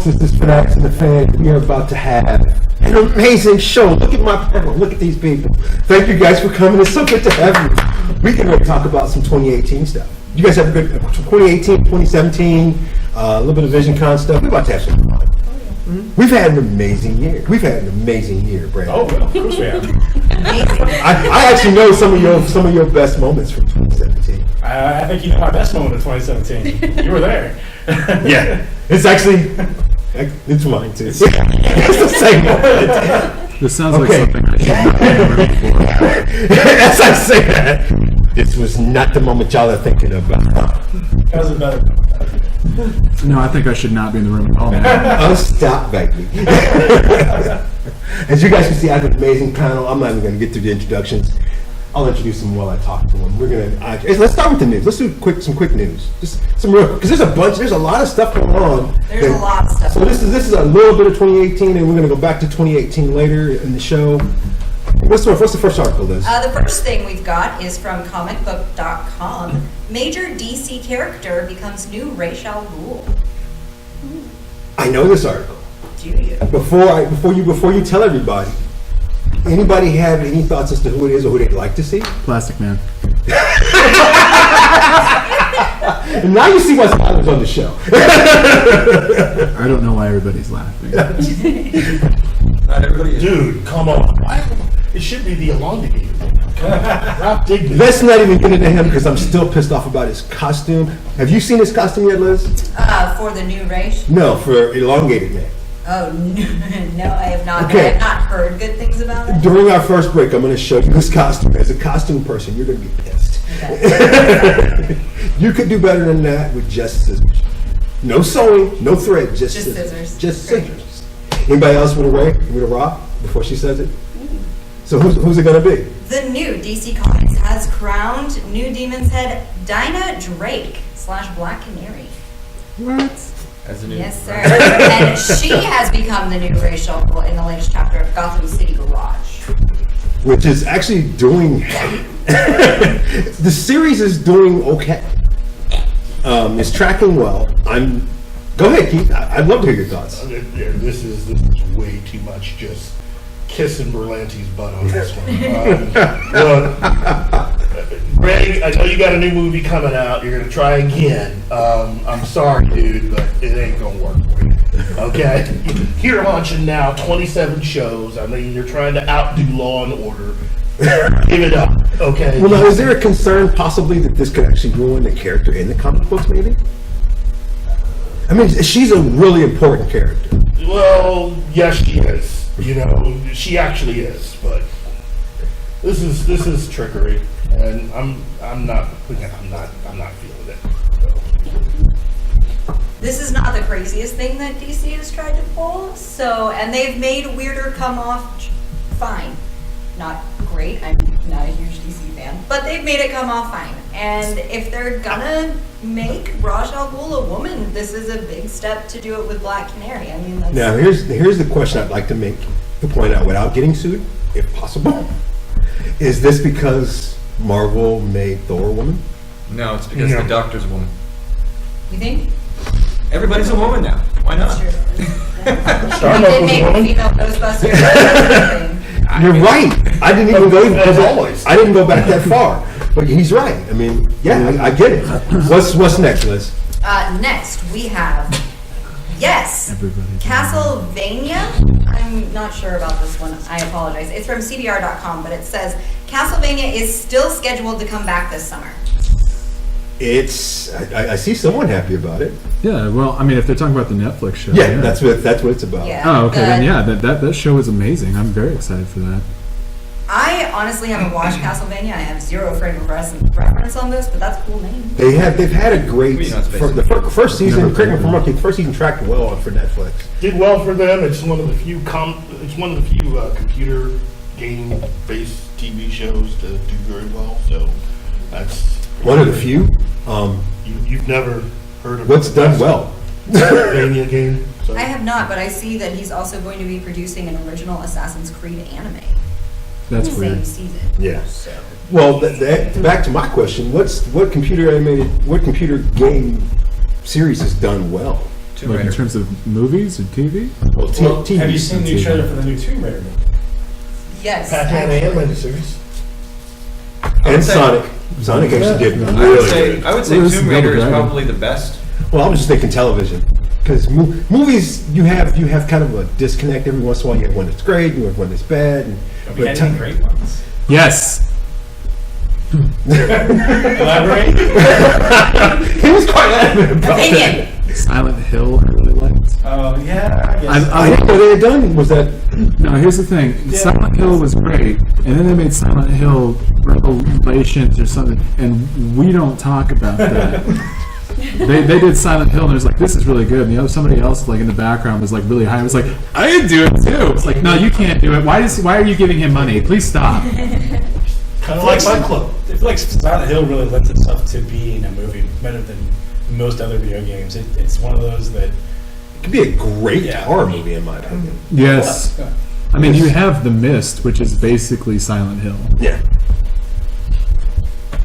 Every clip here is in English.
this is Fanatics and the Fan. We are about to have an amazing show. Look at my panel. Look at these people. Thank you guys for coming. It's so good to have you. We can really talk about some 2018 stuff. You guys have a good 2018, 2017, a little bit of VisionCon stuff. We're about to have some fun. We've had an amazing year. Brad. Oh, well, of course we have. I actually know some of your best moments from 2017. I think you know my best moment of 2017. You were there. Yeah, it's actually it's mine too. It's the same moment. This sounds like something I should not be ready for. As I say that, this was not the moment y'all are thinking about. How's it better? No, I think I should not be in the room at all. Oh, stop, baby. As you guys can see, I have an amazing panel. I'm not even going to get through the introductions. I'll introduce them while I talk to them. Let's start with the news. Let's do some quick news. Just some real, because there's a lot of stuff going on. There's a lot of stuff. So this is a little bit of 2018, and we're going to go back to 2018 later in the show. What's the first article, Liz? The first thing we've got is from comicbook.com. Major DC character becomes new Ra's al Ghul. I know this article. Do you? Before you tell everybody, anybody have any thoughts as to who it is or who they'd like to see? Plastic Man. And now you see why Skyler's on the show. I don't know why everybody's laughing. Not everybody is. Dude, come on. It should be the elongated. Rob Digby. Let's not even get into him because I'm still pissed off about his costume. Have you seen his costume yet, Liz? For the new Ra's? No, for Elongated Man. Oh, no, I have not. Okay. I have not heard good things about it. During our first break, I'm going to show you his costume. As a costume person, you're going to be pissed. Okay. You could do better than that with just scissors. No sewing, no thread, just scissors. Just Great. scissors. Anybody else with a rock before she says it? So who's it going to be? The new DC Comics has crowned new Demon's Head Dinah Drake / Black Canary. What? As a new, Yes, sir. And she has become the new Ra's al Ghul in the latest chapter of Gotham City Garage. Which is actually doing the series is doing okay. It's tracking well. Go ahead, Keith. I'd love to hear your thoughts. This is way too much just kissing Berlanti's butt on this one. Look, Greg, I know you got a new movie coming out. You're going to try again. I'm sorry, dude, but it ain't going to work for you. Okay? You're launching now 27 shows. I mean, you're trying to outdo Law and Order. Give it up, okay? Well, now, is there a concern possibly that this could actually ruin the character in the comic books, maybe? I mean, she's a really important character. Well, yes, she is. You know, she actually is, but this is trickery, and I'm not feeling it. So. This is not the craziest thing that DC has tried to pull, and they've made weirder come off fine. Not great, I'm not a huge DC fan, but they've made it come off fine. And if they're gonna make Ra's al Ghul a woman, this is a big step to do it with Black Canary. I mean, that's... Now, here's the question I'd like to point out without getting sued, if possible. Is this because Marvel made Thor a woman? No, it's because the Doctor's a woman. You think? Everybody's a woman now. Why not? Sure. Star They Knuckles made woman. female Ghostbusters. You're right. I didn't even go. As always. I didn't go back that far, but he's right. I mean, yeah, I get it. What's next, Liz? Next, we have, Castlevania. I'm not sure about this one. I apologize. It's from CBR.com, but it says Castlevania is still scheduled to come back this summer. I see someone happy about it. Yeah, well, I mean, if they're talking about the Netflix show. Yeah, that's what it's about. Yeah. Oh, okay, then yeah, that show is amazing. I'm very excited for that. I honestly haven't watched Castlevania. I have zero frame of reference on this, but that's a cool name. They've had a great the first season. Never Correct me if I'm played wrong, the first season tracked well for Netflix. Did well for them. It's one of the few computer game based TV shows to do very well. So that's One of the few. you've never heard of What's done well? Castlevania game. So. I have not, but I see that he's also going to be producing an original Assassin's Creed anime. That's Same weird. season. Yeah. So. Well, back to my question. What computer game series has done well? Tomb Like in Raider. terms of movies or TV? Well, TV. have you seen the new trailer for the new Tomb Raider movie? Yes. Pac-Man actually. animated series. And say- Sonic. Sonic actually did I would really say good. I would say Well, this Tomb is Raider is Double Dragon. probably the best. Well, I was just thinking television. Because movies, you have kind of a disconnect every once in a while. You have one that's great, you have one that's bad. And, Have we had any great ones? Yes. Elaborate. he was quite adamant about that. Opinion. Silent Hill, I really liked. Oh yeah, I guess. I didn't know they had done. Was that? No, here's the thing. Silent Hill was great, and then they made Silent Hill Revelations or something, and we don't talk about that. They did Silent Hill, and it was like, this is really good. And the other somebody else, like in the background, was like really high. I was like, I can do it too. It's like, no, you can't do it. Why are you giving him money? Please stop. Kind of like Fight Club. I feel like Silent Hill really lends itself to being a movie better than most other video games. It's one of those that. It could be a great Yeah. horror movie, in my opinion. Yes. Yeah. I mean, you have The Mist, which is basically Silent Hill. Yeah.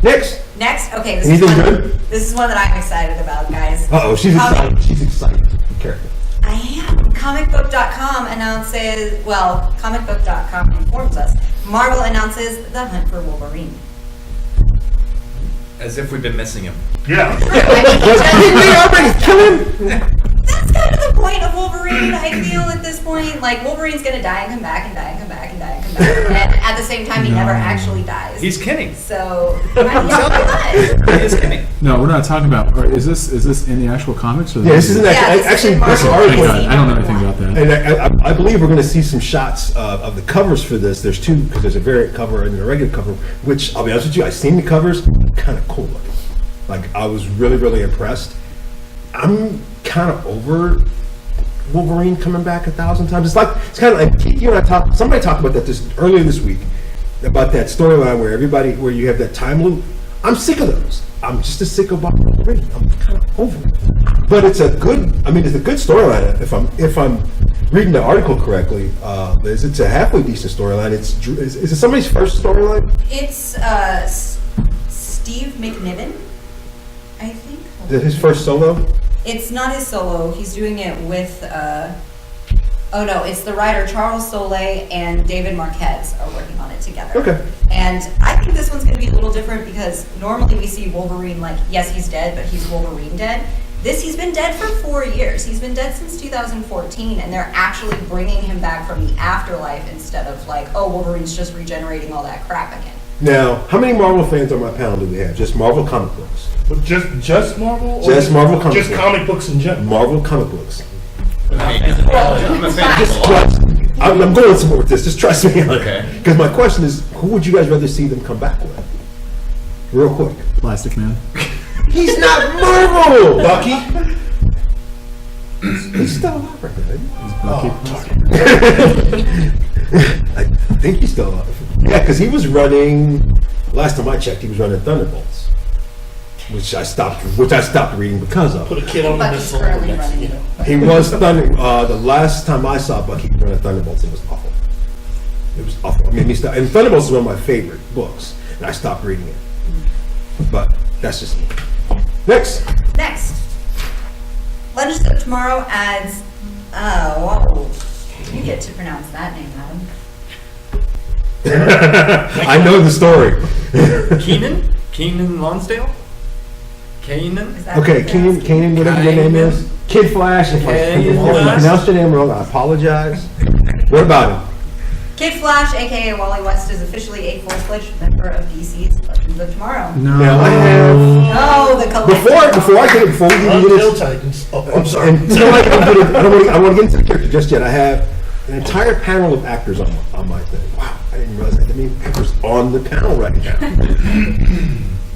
Next. Next, okay, Anything good? This is one that I'm excited about, guys. Uh-oh, she's excited. She's excited. Be careful. I am. Comicbook.com announces, well, comicbook.com informs us, Marvel announces The Hunt for Wolverine. As if we've been missing him. Yeah. Didn't they already kill him? That's kind of the point of Wolverine, I feel, at this point. Like, Wolverine's gonna die and come back and die and come back and die and come back. And at the same time, he never actually dies. He's kidding. So, why not? He is kidding. No, we're not talking about. Or is this in the actual comics? Or Yeah, this isn't Yeah, actually this is this in Thank article. God. I don't know anything about that. And I believe we're going to see some shots of the covers for this. There's two, because there's a variant cover and a regular cover, which, I'll be honest with you, I've seen the covers, kind of cool looking. Like, I was really, really impressed. I'm kind of over Wolverine coming back 1,000 times. It's kind of like, you and I somebody talked about that earlier this week, about that storyline where you have that time loop. I'm sick of those. I'm just as sick of Wolverine. I'm kind of over it. But it's a good storyline. If I'm reading the article correctly, it's a halfway decent storyline. Is it somebody's first storyline? It's Steve McNiven, I think. Is it his first solo? It's not his solo. He's doing it with, oh no, it's the writer Charles Soule and David Marquez are working on it together. Okay. And I think this one's going to be a little different because normally we see Wolverine like, yes, he's dead, but he's Wolverine dead. He's been dead for 4 years. He's been dead since 2014, and they're actually bringing him back from the afterlife instead of like, oh, Wolverine's just regenerating all that crap again. Now, how many Marvel fans on my panel do we have? Just Marvel comic books. But just Marvel? Or Just Marvel comic Just books. comic books in general. Marvel comic books. I'm a fan of Just a lot. trust. I'm going somewhere with this. Just trust me on Okay. it. Because my question is, who would you guys rather see them come back with? Real quick. Plastic Man. He's not Marvel! Bucky? He's still alive right now, isn't he? Bucky Oh, Plastic Man. I think he's still alive. Yeah, because he was running, last time I checked, he was running Thunderbolts. Which I stopped reading because of. Put a kid on the Bucky's missile. currently next, running you know. He was the last time I saw Bucky run Thunderbolts, it was awful. It was awful. I mean, and Thunderbolts is one of my favorite books, and I stopped reading it. But that's just me. Next. Legends of Tomorrow adds, whoa, you get to pronounce that name, Adam. I know the story. Keenan Lonsdale? Kanan? Is that Okay, what you're asking? Kanan, whatever your name is. Kid Flash. If I pronounced your name wrong, I apologize. What about him? Kid Flash, aka Wally West, is officially a full-fledged member of DC's Legends of Tomorrow. Now I have. Oh, the collective. Before we even get Until into Titans. Oh, I'm sorry. I don't want to get into the character just yet. I have an entire panel of actors on my thing. Wow, I didn't realize that many actors on the panel right now.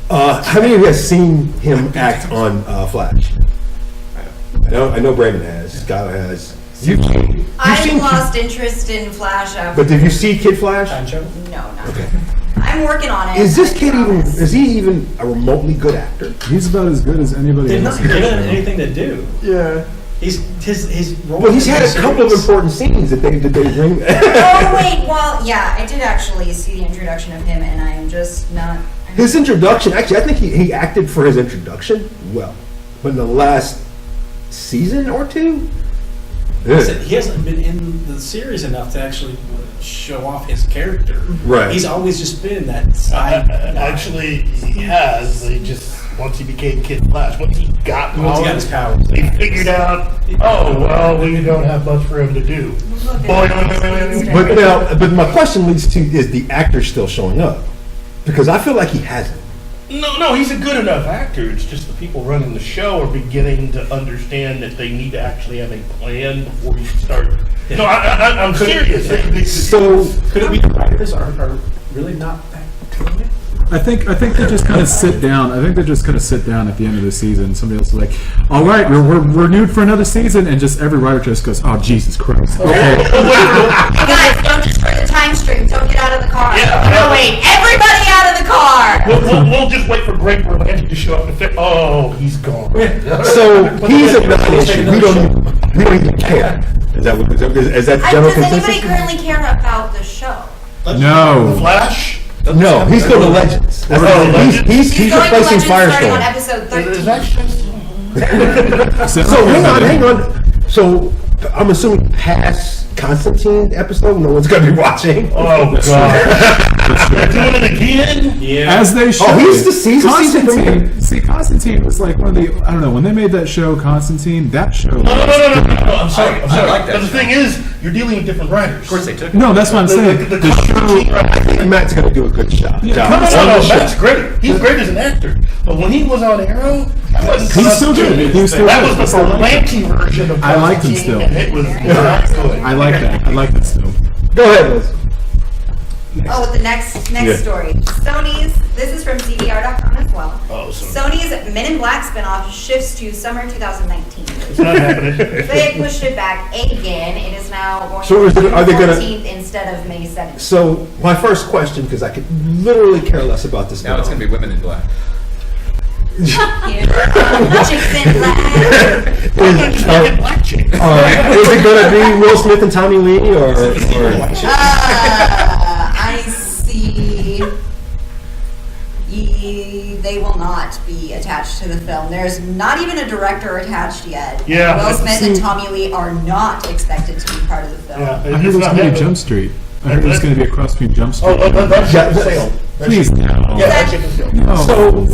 How many of you have seen him act on Flash? I know Brandon has. Scott has. You've I seen lost interest in Flash after. But did you see Kid Flash? Pancho? No, not really. I'm working on it. Is this I kid promise. is he even a remotely good actor? He's about as good as anybody They've else. not given him anything to do. Yeah. His role. Well, he's in had the a couple of series- important scenes that they bring. Oh wait, well, yeah, I did actually see the introduction of him, and I'm just not. His introduction, actually, I think he acted for his introduction well. But in the last season or two. He hasn't been in the series enough to actually show off his character. Right. He's always just been that side. Actually, he has. They just once he became Kid Flash, once he got Once he got his powers. they figured out. Oh well, we don't have much for him to do. But my question leads to, is the actor still showing up? Because I feel like he hasn't. No, he's a good enough actor. It's just the people running the show are beginning to understand that they need to actually have a plan before you start. No, I'm serious. So Could it be the writers are really not that good? I think they just kind of sit down. I think they just kind of sit down at the end of the season. Somebody else is like, "All right, we're renewed for another season," and just every writer just goes, "Oh Jesus Christ!" Okay. Hey guys, don't destroy the time stream. Don't get out of the car. Yeah. No, wait, everybody out of the car. We'll just wait for Greg Berlanti to show up and say, "Oh, he's gone." So he's a non-issue. We don't even care. Is that what? Is that the general Does anybody consensus? currently care about the show? No. Flash. No, he's going to Legends. He's Going replacing to Legends starting on Firestorm. episode 13. Is that just? So hang on. So I'm assuming past Constantine episode, no one's going to be watching. Oh God! They're doing it again. Yeah. As they should. Oh, he's the season Constantine. See, Constantine was like one of the. I don't know when they made that show, Constantine. That show. No. I'm sorry. I like that But the thing is, you're dealing with different writers. Of course they took it. No, that's what I'm saying. The The Constantine show. writers- Matt's going to do a good job. No, that's great. He's great as an actor. But when he was on Arrow, that wasn't He's still good. He was still That good. was the Berlanti version of I liked him Constantine, still. and it was not good. I like that. I like that still. Go ahead, Liz. Oh, with the next story. Sony's, this is from CBR.com as well. Oh, sorry. Sony's Men in Black spinoff shifts to summer 2019. It's not happening. They pushed it back again. It is now going So to be are they gonna- 14th instead of May 7th. So my first question, because I could literally care less about this Now it's going to be women in black. Chicks in Black. Black chick. Is it going to be Will Smith and Tommy Lee, or I see. They will not be attached to the film. There's not even a director attached yet. Yeah. Will Smith and Tommy Lee are not expected to be part of the film. Yeah, I heard it was going to be Jump Street. I heard it was going to be a cross between Jump Street. That's Yeah, ship sailed. Please no. Yeah, that ship is sailed. No.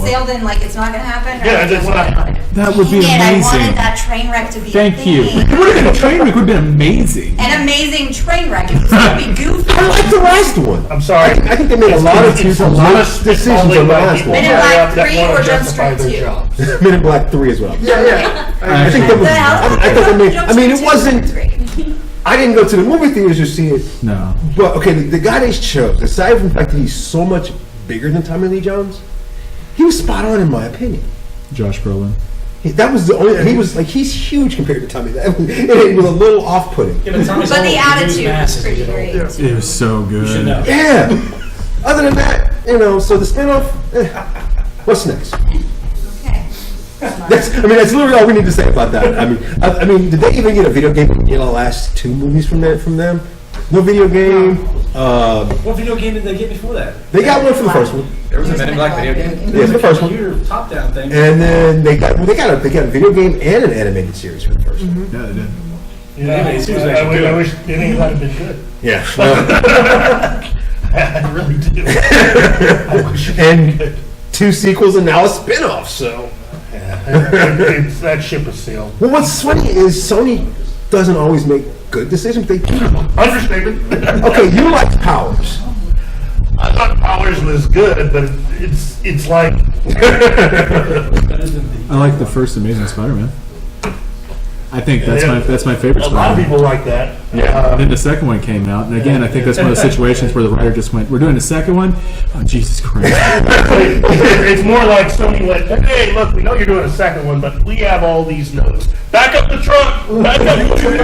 Sailed in like it's not gonna happen? Or Yeah, that's not. That would be Dang it, I amazing. wanted that train wreck to be a Thank you. thing. It would have been a train wreck. Would have been amazing. An amazing train wreck. It was gonna be goofy. I like the last one. I'm sorry. I think they made a lot of It's a lot of decisions on the last Men in one. Black that 3 wanna or Jump justify Street their 2? jobs. Men in Black 3 as well. Yeah. I think that was. The hell? I thought they made. I mean, it Jump wasn't. Street 2 or 3? I didn't go to the movie theaters to see it. No. But okay, the guy they chose, aside from the fact that he's so much bigger than Tommy Lee Jones, he was spot on in my opinion. Josh Brolin. That was the only. He was like he's huge compared to Tommy. It was a little off-putting. Yeah, but Tommy's But old. the He attitude masses was pretty to get great. older. It was so You should good. know. Yeah. Other than that, so the spinoff. What's next? Okay. That's literally all we need to say about that. I mean, did they even get a video game in the last 2 movies from them? No video game. What video game did they get before that? They got one for the first one. There was a Men in Black video game. Yeah, the first one. Computer top-down thing. And then they got a video game and an animated series for the first one. Yeah, they did. Yeah, it seems actually I good. wish any of that had been good. Yeah. I really do. I wish it And was good. 2 sequels and now a spinoff. So. That ship has sailed. Well, what's funny is Sony doesn't always make good decisions. They do. Understatement. Okay, you like Powers. I thought Powers was good, but it's like I like the first Amazing Spider-Man. I think that's Yeah. my favorite a lot of Spider-Man. people like that. And then the second one came out, and again, I think that's one of the situations where the writer just went, "We're doing the second one." Oh, Jesus Christ! It's more like somebody went, "Hey, look, we know you're doing a second one, but we have all these notes. Back up the trunk. Back up the trunk.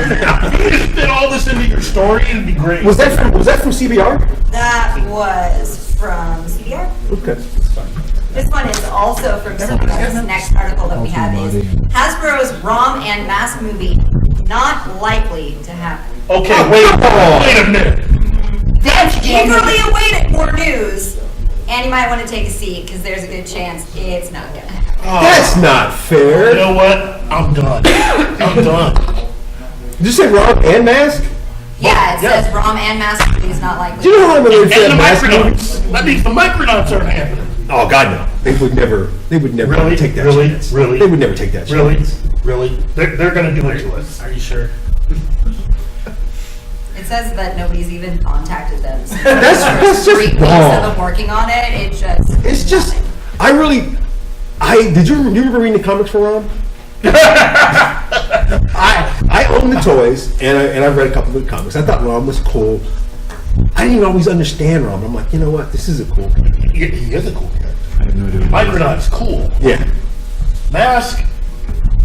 You just fit all this into your story, it'd be great." Was that from CBR? That was from CBR. Okay. This one is also from CBR. This next article that we have is Hasbro's ROM and Mass movie not likely to happen. Okay, wait a minute. That's eagerly awaited more news. And you might want to take a seat because there's a good chance it's not gonna happen. That's not You fair. know what? I'm done. I'm done. Did you say Rob and Mask? Yeah, it yeah. says ROM and Master is not likely. Do you know how many And said the Mask movies? Micronauts. That means the Micronauts aren't happening. Oh God, no! They would never. They would never Really? take that Really? chance. Really? They would never take that Really? chance. Really? They're going to do it to us. Are you sure? It says that nobody's even contacted them. So That's just 3 weeks wrong. of them working on it. It just. It's just. nothing. Did you remember reading the comics for Rom? I own the toys and I read a couple of the comics. I thought Rom was cool. I didn't always understand Rom. I'm like, you know what? This is a cool. He is a cool character. I have no idea. Micronauts, cool. Yeah. Mask,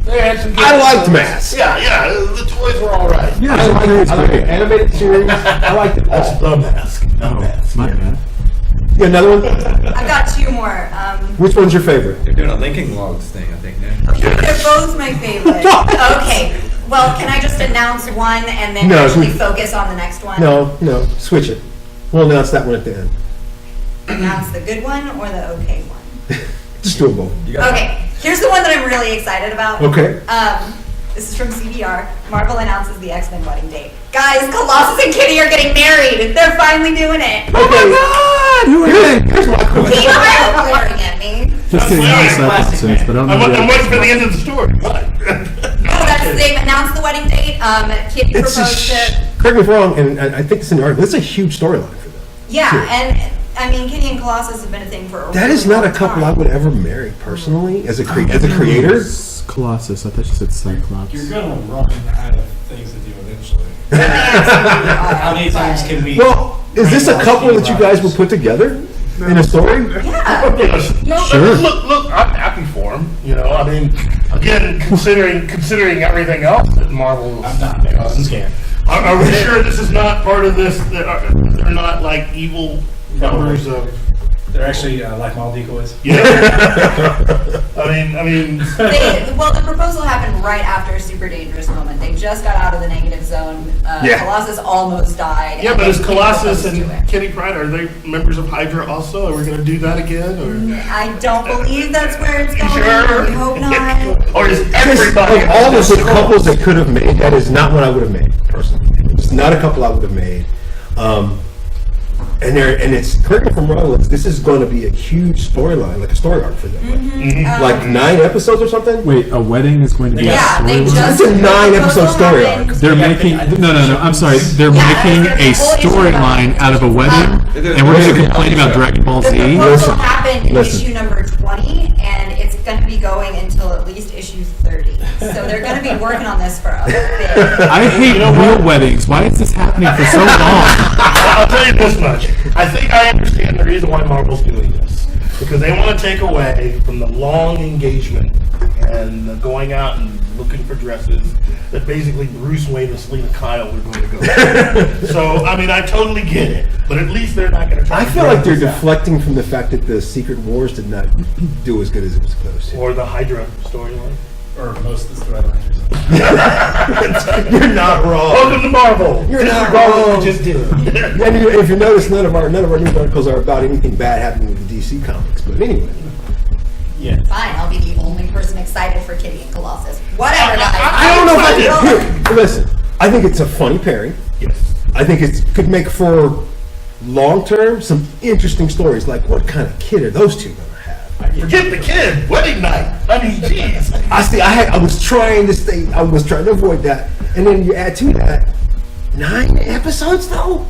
they had some good I liked toys. Mask. Yeah, the toys were all right. Yeah, I like the great. animated series. I liked it That's all. the Mask. The Mask. My bad. You got another one? I've got 2 more. Which one's your favorite? They're doing a Linking Logs thing, I think, now. They're both my favorite. Okay. Well, can I just announce one and then No, actually we- focus on the next one? No, switch it. We'll announce that one at the end. Announce the good one or the okay one? Just do them both. You got Okay. Here's the one that I'm really excited about. Okay. This is from CBR. Marvel announces the X-Men wedding date. Guys, Colossus and Kitty are getting married. They're finally doing it. Okay. Who are they? Here's my question. Keep glaring at me. Just kidding. I know substances, but I don't know. I'm the waiting for the end of the story. What? No, they've announced the wedding date. Kitty It's proposed to. correct me if I'm wrong, and I think it's in the article. It's a huge storyline for them. Yeah, Sure. and I mean, Kitty and Colossus have been a thing for a That really is not a long couple I time. would ever marry personally, as a creator. Colossus. I thought you said Cyclops. You're gonna run out of things to do eventually. They absolutely are, How many times but- can we? Well, is this a couple that you guys would put together in a story? Yeah. No, Sure. Look, I'm happy for him. You know, I mean, again, considering everything else that Marvel I'm not. I'm scared. Are we sure this is not part of this? They're not like evil members of. They're actually like model decoys. Yeah. I mean. Well, the proposal happened right after a super dangerous moment. They just got out of the negative zone. Yeah. Colossus almost died. Yeah, and but then is Kitty Colossus proposed to and it. Kitty Pryde, are they members of Hydra also? Are we going to do that again? Or I don't believe that's where it's you going. sure? I hope not. Or is Because everybody? of all of the couples they could have made, that is not what I would have made personally. It's not a couple I would have made. And it's correct me if I'm wrong. This is going to be a huge storyline, like a story arc for them. Like 9 episodes or something. Wait, a wedding is going to be Yeah, a they storyline? just. It's a 9-episode proposal story happened. arc. They're making no. I'm sorry. They're Yeah, making there's a a whole issue storyline about out of a wedding, and we're going to complain about Dragon Ball The Z. proposal Listen, happened in listen. issue number 20, and it's going to be going until at least issue 30. So they're going to be working on this for a bit. I hate real weddings. Why is this happening for so long? I'll tell you this much. I think I understand the reason why Marvel's doing this. Because they want to take away from the long engagement and the going out and looking for dresses that basically Bruce Wayne and Selena Kyle are going to go through. So, I mean, I totally get it. But at least they're not going to try I to feel drag like they're this out. deflecting from the fact that the Secret Wars did not do as good as it was supposed to. Or the Hydra storyline. Or most of the storylines. You're not wrong. Welcome to Marvel. You're not Marvel wrong. we just did. And if you notice, none of our news articles are about anything bad happening with the DC comics. But anyway, Yeah. Fine, I'll be the only person excited for Kitty and Colossus. Whatever, guys. I don't know if I excited. here, listen. I think it's a funny pairing. Yes. I think it could make for long term some interesting stories. Like, what kind of kid are those two gonna have? Forget the kid. Wedding night. I mean, jeez. I was trying to avoid that, and then you add to that 9 episodes though.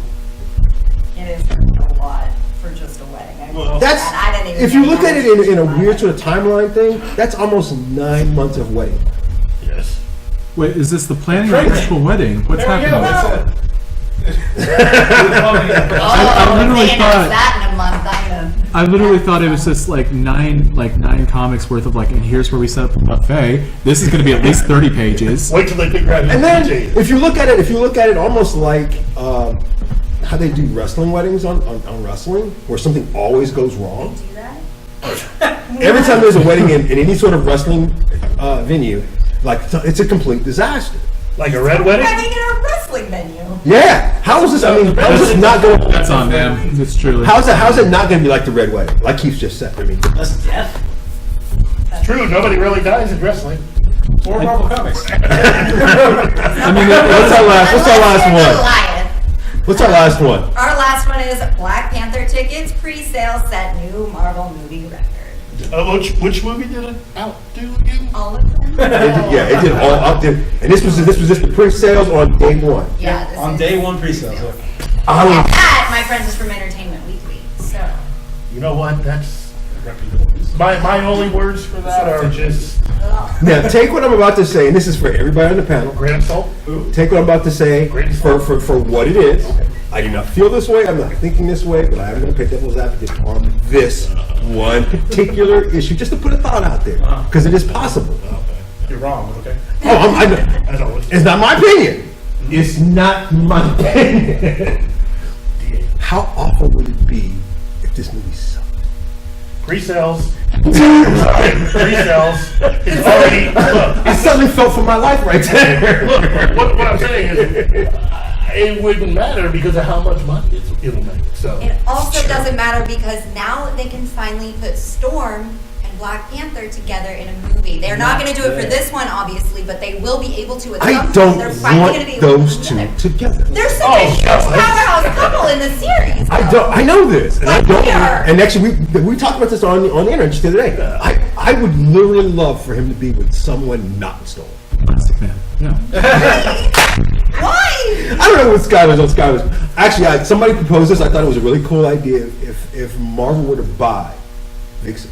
It is a lot for just a wedding. Well, That's I didn't even if you know look that at it was in a just weird my sort of timeline thing. That's almost 9 months of wedding. Yes. Wait, is this the planning of the actual wedding? What's There we go. happening? That's it. I literally if they announce thought- that in a month, I literally thought it was just like nine comics worth of and here's where we set up the buffet. This is going to be at least 30 pages. Wait till they figure out who And then DJ. if you look at it almost like how they do wrestling weddings on wrestling, where something always goes wrong. do that. Every time there's a wedding in any sort of wrestling venue, it's a complete disaster. Like a red wedding? Having in a wrestling venue. Yeah. How is this? I mean, how is this not going? That's on them. It's truly. How's it not going to be like the Red Wedding? Like Keith just said. I mean, Less death. It's true, nobody really dies in wrestling. Or Marvel Comics. I mean, what's our last one? Goliath. What's our last one? Our last one is Black Panther tickets pre-sale set new Marvel movie record. Which movie did it outdo again? All of them? It did all up there. And this was just the pre-sales on day one. Yeah. This On is day one pre-sales. Look. I mean, that, my friends, is from Entertainment Weekly. So. You know what? That's Reputable. my only words for that are just now take what I'm about to say, and this is for everybody on the panel. grain of salt. Take what I'm about to say Great. for what it is. I do not feel this way. I'm not thinking this way, but I am going to play devil's advocate on this one particular issue, just to put a thought out there, because it is possible. You're wrong, but okay. Oh, As always. it's not my opinion. It's not my opinion. How awful would it be if this movie sucked? Pre-sales. Pre-sales is already. Look, I suddenly felt for my life right there. look. What I'm saying is, it wouldn't matter because of how much money it'll make. So. It also doesn't matter because now they can finally put Storm and Black Panther together in a movie. They're not going to do it for this one, obviously, but they will be able to at some I point. don't They're finally going to be want able those to two do it. together. They're such Oh, a huge powerhouse couple in the series. I know this, and I But don't. we are. And actually, we talked about this on the internet just the other day. I would literally love for him to be with someone not Storm. Plastic Man. Yeah. Why? I don't know what Sky was on Sky was. Actually, somebody proposed this. I thought it was a really cool idea. If Marvel were to buy Vixen,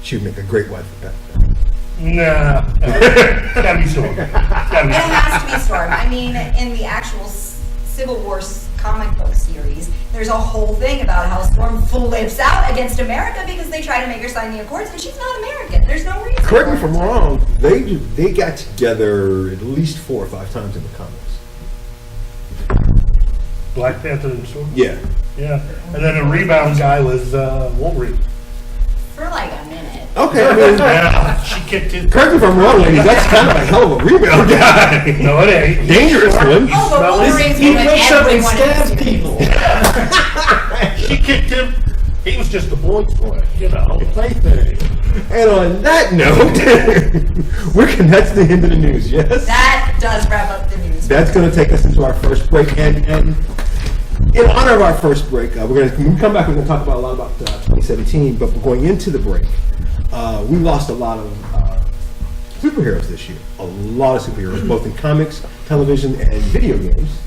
she would make a great wife for Pepper. Nah. It's gotta be Storm. It's gotta be It Storm. has to be Storm. I mean, in the actual Civil War comic book series, there's a whole thing about how Storm flips out against America because they try to make her sign the Accords, and she's not American. There's no reason. Correct me for if it. I'm wrong. They got together at least 4 or 5 times in the comics. Black Panther and Storm. Yeah. Yeah. And then the rebound guy was Wolverine. For like a minute. Okay. I mean, Yeah. She kicked his. correct me if I'm wrong, ladies. That's kind of a hell of a rebound guy. No, it ain't. Dangerous one. Oh, but Smell it? Wolverine's He with wakes up and everyone in the stabs series. people. She kicked him. He was just a boy's boy, you know, plaything. And on that note, that's the end of the news. Yes. That does wrap up the news. That's going to take us into our first break, and in honor of our first break, when we come back, we're going to talk about a lot about 2017. But we're going into the break. We lost a lot of superheroes this year. A lot of superheroes, both in comics, television, and video games.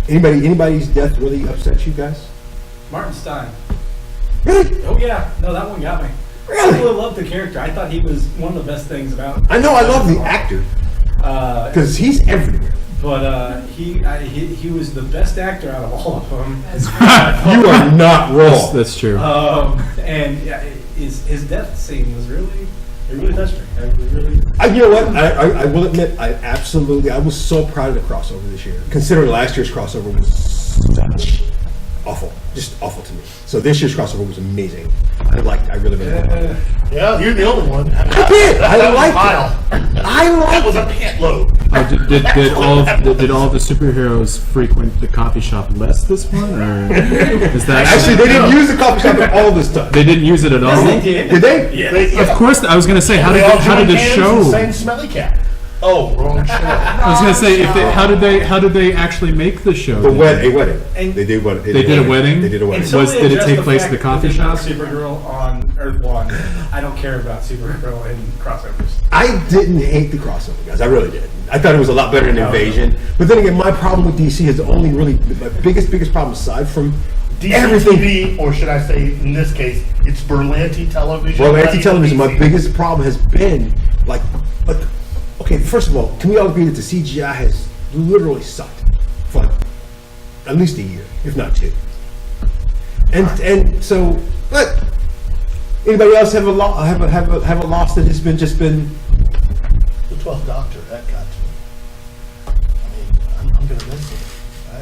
Anybody's death really upset you guys? Martin Stein. Really? Oh yeah, no, that one got me. Really? I really loved the character. I thought he was one of the best things about. I know. I love the actor because he's everywhere. But he was the best actor out of all of them. You are not wrong. That's true. And yeah, his death scene was really touched me. It really. You know what? I will admit, I was so proud of the crossover this year. Considering last year's crossover was such awful, just awful to me. So this year's crossover was amazing. I really liked it. Yeah, you're the only one. I did. I liked it. That was a pant load. Did all of the superheroes frequent the coffee shop less this one, or is that Actually, they didn't use the coffee shop at all this time. they didn't use it at all? They did. Did they? Yeah. Of course, I was going to say how did the show? Same smelly cat. Oh, wrong show. I was going to say how did they actually make the show? A wedding. And They did what? They did a wedding? They did a wedding. Until they Did it addressed take the place fact at the coffee that they shop? put Supergirl on Earth One. I don't care about Supergirl in crossovers. I didn't hate the crossover, guys. I really did. I thought it was a lot better than Invasion. But then again, my problem with DC is only really my biggest problem aside from DC everything. TV, or should I say, in this case, it's Berlanti television. Well, anti-television, my biggest problem has been like, okay, first of all, can we all agree that the CGI has literally sucked for like at least a year, if not 2? And so, but anybody else have a loss that has been The 12th Doctor, that got to me. I mean, I'm going to miss it.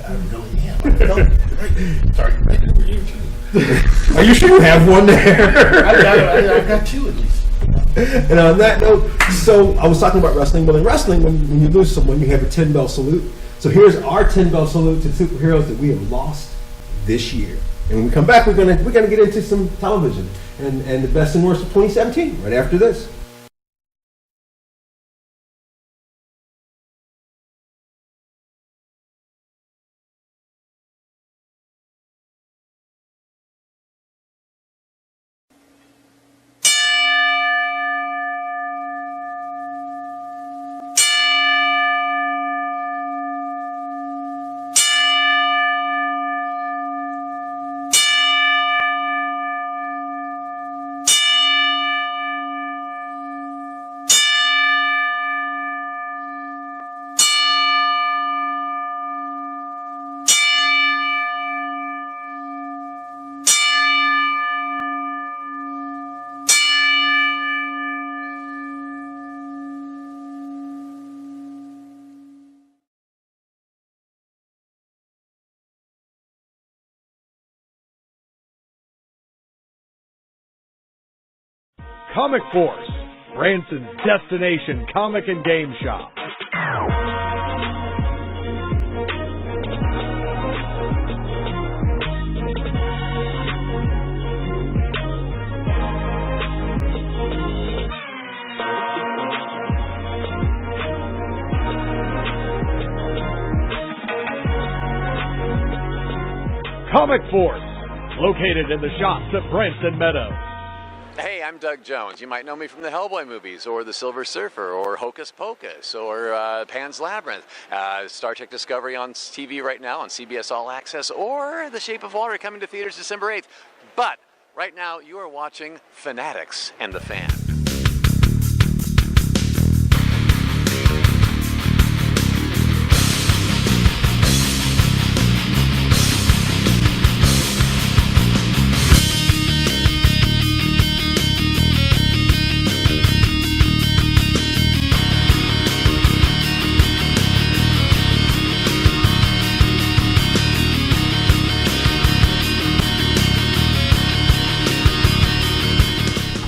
I really am. Sorry, you too. Are you sure you have one there? I've got 2 at least. And on that note, so I was talking about wrestling. Well, in wrestling, when you lose someone, you have a 10-bell salute. So here's our 10 bell salute to superheroes that we have lost this year. And when we come back, we're gonna get into some television and the best and worst of 2017 right after this. Comic Force, Branson's destination comic and game shop. Comic Force, located in the shops at Branson Meadows. Hey, I'm Doug Jones. You might know me from the Hellboy movies, or The Silver Surfer, or Hocus Pocus, or Pan's Labyrinth, Star Trek Discovery on TV right now on CBS All Access, or The Shape of Water coming to theaters December 8th. But right now, you are watching Fanatics and the Fan.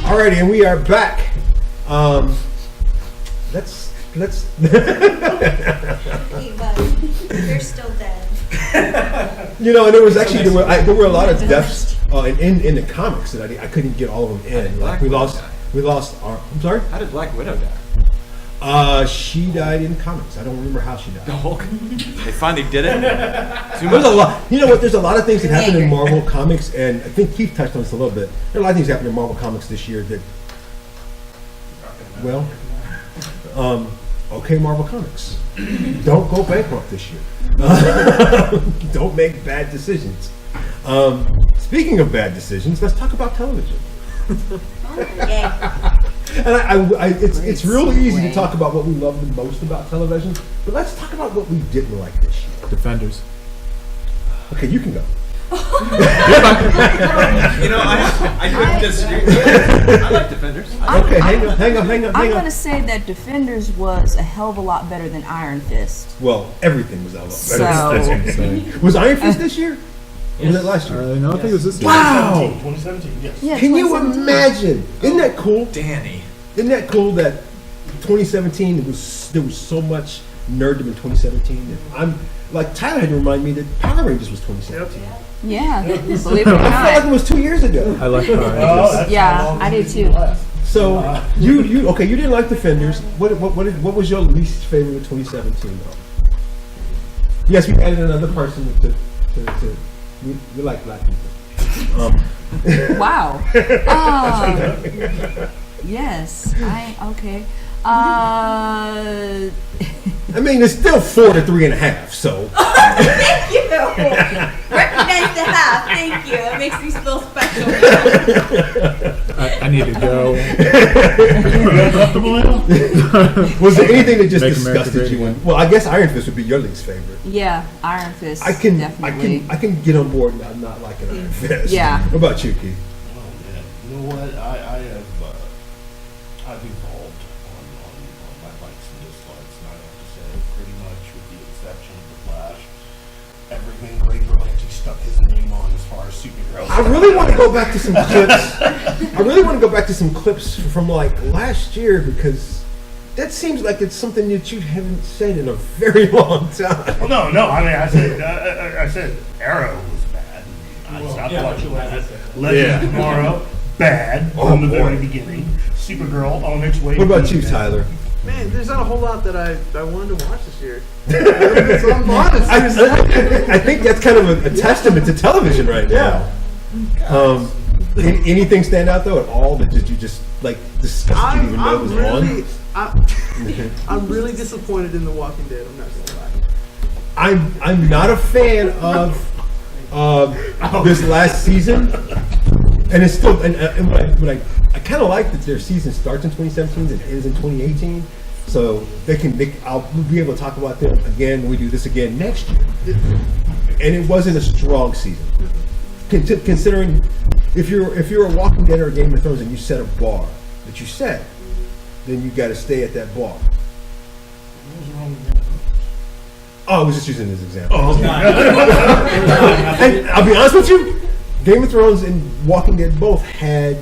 Alrighty, and we are back. Let's. Hey, bud, you're still dead. You know, and there was actually there were a lot of deaths in the comics that I couldn't get all of them in. Like we lost our. I'm sorry. How did Black Widow die? She died in comics. I don't remember how she died. The Hulk. They finally did it. There's a lot. You know what? There's a lot of things that happen in Marvel comics, and I think Keith touched on this a little bit. There are a lot of things that happen in Marvel comics this year that. Well, okay, Marvel Comics, don't go bankrupt this year. Don't make bad decisions. Speaking of bad decisions, let's talk about television. And it's real easy to talk about what we love the most about television, but let's talk about what we didn't like this year. Defenders. Okay, you can go. You know, I couldn't disagree. I like Defenders. Okay, hang on. I'm going to say that Defenders was a hell of a lot better than Iron Fist. Well, everything was a lot So- better. That's what I'm saying. Was Iron Fist this year? Or was it last year? No, I think it was this year. Wow! 2017, yes. Yeah, Can you 2017. imagine? Isn't that cool? Danny. Isn't that cool that 2017 there was so much nerddom in 2017? And I'm like Tyler had to remind me that Power Rangers was 2017. Yeah, believe it or I felt like it not. was 2 years ago. I like Power Oh, Rangers. that's Yeah, how long I did it's too. left. So you didn't like Defenders. What was your least favorite of 2017 though? Yes, we added another person to we like black people. Wow. Yes, okay. I mean, it's still 4 to 3.5. So Thank you. Recognize the half. Thank you. It makes me feel special. I need to go. was there anything that just Make America disgusted great you? again. Well, I guess Iron Fist would be your least favorite. Yeah, Iron Fist. I can definitely. get on board now not liking Iron Fist. Yeah. What about you, Keith? Oh man, you know what? I've evolved on my likes and dislikes, and I have to say, pretty much with the exception of the Flash, everything Greg Berlanti stuck his name on as far as superheroes. I really want to go back to some clips. I really want to go back to some clips from like last year because That seems like it's something that you haven't said in a very long time. Well, no. I mean, I said Arrow was bad. I stopped watching that. Legends of Tomorrow, bad from the very beginning. Supergirl on its way. What about you, Tyler? Man, there's not a whole lot that I wanted to watch this year. So I'm honest. I think that's kind of a testament to television right now. Anything stand out though at all that you just like disgusted you even know was on? I'm really disappointed in The Walking Dead. I'm not gonna lie. I'm not a fan of this last season, and it's still and I kind of like that their season starts in 2017 and ends in 2018, so I'll be able to talk about them again when we do this again next year. And it wasn't a strong season, considering if you're a Walking Dead or a Game of Thrones and you set a bar that you set, then you got to stay at that bar. Oh, I was just using this example. And I'll be honest with you, Game of Thrones and Walking Dead both had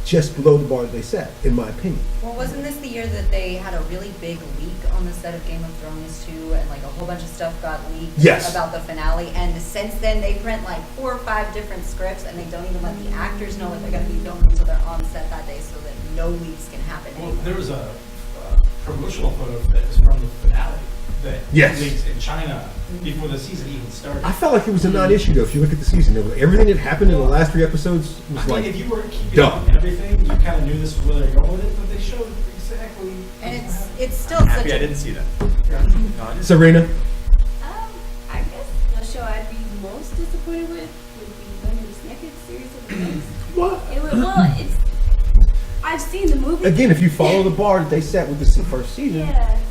just below the bar that they set, in my opinion. Well, wasn't this the year that they had a really big leak on the set of Game of Thrones too, and like a whole bunch of stuff got leaked about the finale? And since then, they print like 4 or 5 different scripts, and they don't even let the actors know what they're going to be filming until they're on set that day, so that no leaks can happen. Well, there was a promotional photo that was from the finale that leaked in China before the season even started. I felt like it was a non-issue though. If you look at the season, everything that happened in the last 3 episodes was like, if you were keeping up with everything, you kind of knew this was where they're going with it, but they showed exactly. And it's still I'm such happy I a didn't see that. Serena. I guess the show I'd be most disappointed with would be Leonard's Naked series of events. What? I've seen the movie. Again, if you follow the bar that they set with the first season,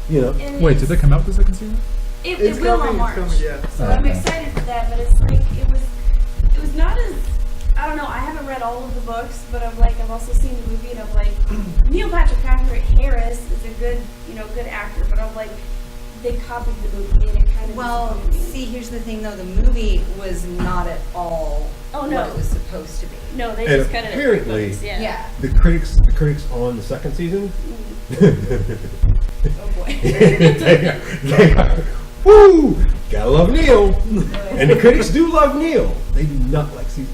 you know. And Wait, did they come out with the second season? It will on March. Yeah. So I'm excited for that, but it's like it was not as, I don't know, I haven't read all of the books, but I've also seen the movie, and I'm like, Neil Patrick Harris is a good actor, but I'm like, they copied the movie and it kind of disappointed me. see, here's the thing though, the movie was not at all what it was supposed to be. No, they And just cut it. apparently, Yeah. the critics on the second season, Oh boy. they are, woo, gotta love Neil, and the critics do love Neil. They do not like season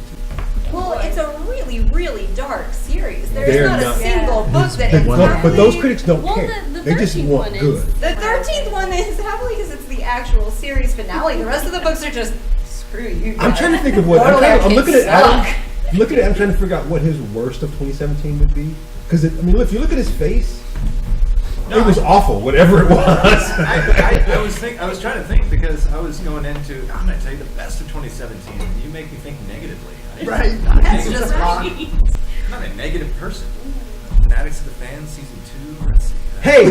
2. Well, it's a really, really dark series. They're There's not a not. single book that But those critics don't Well, care. the They just 13th want one good. is- The 13th one is heavily because it's the actual series finale. The rest of the books are just screw you. I'm guys. trying to think of what I'm looking at. I'm trying to figure out what his worst of 2017 would be. Because if you look at his face, it was awful. Whatever it was. I was trying to think because I was going into, I'm going to tell you the best of 2017, and you make me think negatively. Right. That's just wrong. I'm not a negative person. Fanatics of the Fans, season 2. Let's see. Hey!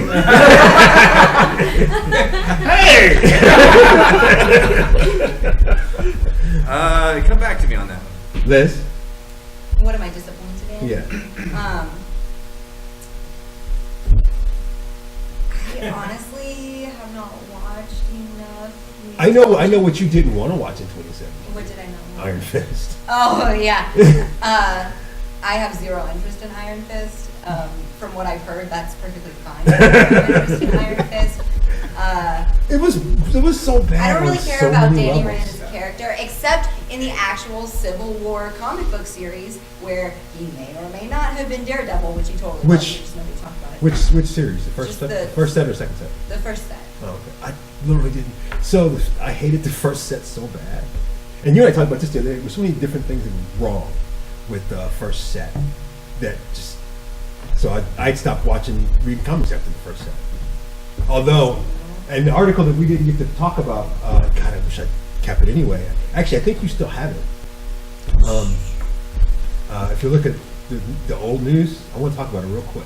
Come back to me on that one. Liz? What am I disappointed in? Yeah. I honestly have not watched enough. I know what you didn't want to watch in 2017. What did I not? Iron Fist. Oh yeah. I have zero interest in Iron Fist. From what I've heard, that's perfectly fine. I have no interest in Iron Fist. It was so bad. I don't really on care so about many Danny levels. Rand as a character, except in the actual Civil War comic book series, where he may or may not have been Daredevil, which he totally was. Just nobody talked about it. Which series? The first Just the- first set or second set? The first set. Oh, okay. I literally didn't. So I hated the first set so bad. And you and I talked about this the other day. There were so many different things that were wrong with the first set that just. So I stopped reading comics after the first set. Although, an article that we didn't get to talk about, God, I wish I kept it anyway. Actually, I think you still have it. If you look at the old news, I want to talk about it real quick.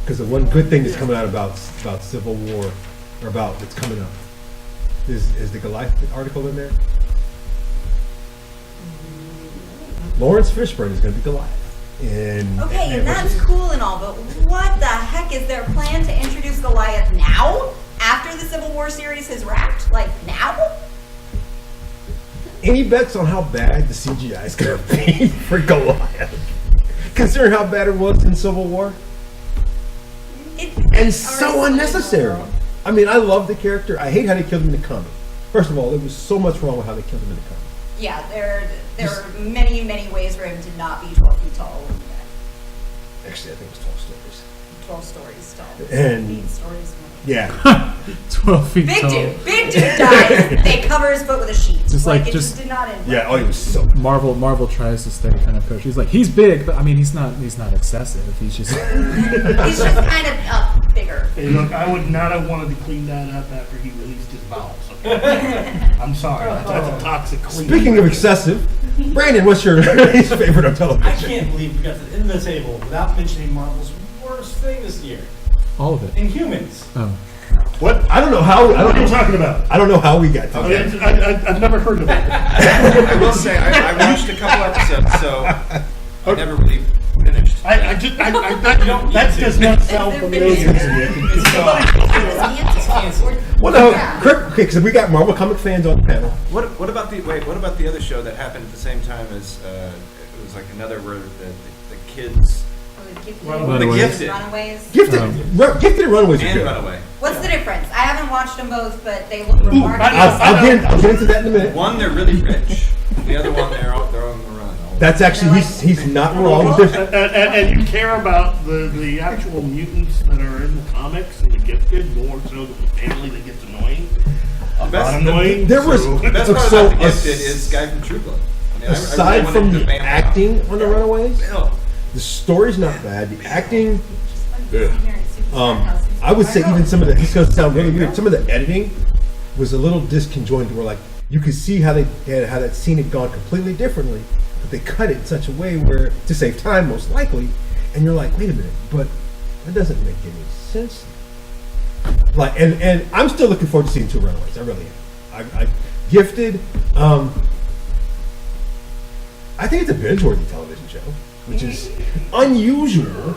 Because the one good thing that's coming out about Civil War, or about that's coming up, is the Goliath article in there? Lawrence Fishburne is going to be Goliath. Okay, and that's cool and all, but what the heck is their plan to introduce Goliath now? After the Civil War series has wrapped? Like, now? Any bets on how bad the CGI is going to be for Goliath? Considering how bad it was in Civil War? I Or so unnecessary. I mean, I love the character. I hate how they killed him in the comic. First of all, there was so much wrong with how they killed him in the comic. Yeah, there are many, many ways for him to not be 12 feet tall. Actually, I think it was 12 stories. 12 stories tall. And 8 stories. yeah, 12 feet Big tall. dude dies. They cover his foot with a sheet. Just like- it just- just did not end. yeah. Oh, he was so. Marvel tries to stay kind of kosher. He's like, he's big, but I mean, he's not excessive. He's just He's just kind of bigger. Hey, look, I would not have wanted to clean that up after he released his bowels. Okay? I'm sorry, that's a toxic clean. Speaking of excessive, Brandon, what's your least favorite on I television? can't believe we got to the end of the table without mentioning Marvel's worst thing this year. all of it. Inhumans. Oh, What? I don't know how. I What don't are you know. talking about? I don't know how we got to that. I've never heard of it. I will say, I watched a couple episodes, so I never really finished. That does not sound familiar to me. It's canceled. Well, no, because we got Marvel comic fans on the panel. What about the other show that happened at the same time as it was like another where the kids Runaways. Gifted. Runaways. Gifted and Runaways are and good. Runaway. What's the difference? I haven't watched them both, but they look Ooh, remarkable. I'll get into that in a minute. One, they're really rich. The other one, they're on the run. That's actually he's not wrong. And you care about the actual mutants that are in the comics and the Gifted more so than the family that gets annoying. best- Annoying. There was The best part so about the Gifted is Guy from True Blood. I mean, I aside really from wanted to the bam it out. acting on the Runaways, No. the story's not bad. The acting, I I would say even some of the, this is going to sound really weird, some of the editing was a little disconjointed where like you could see how how that scene had gone completely differently, but they cut it in such a way where to save time most likely, and you're like, wait a minute, but that doesn't make any sense. Like and I'm still looking forward to seeing 2 Runaways. I really am. I Gifted. I think it's a binge-worthy television show, which is unusual.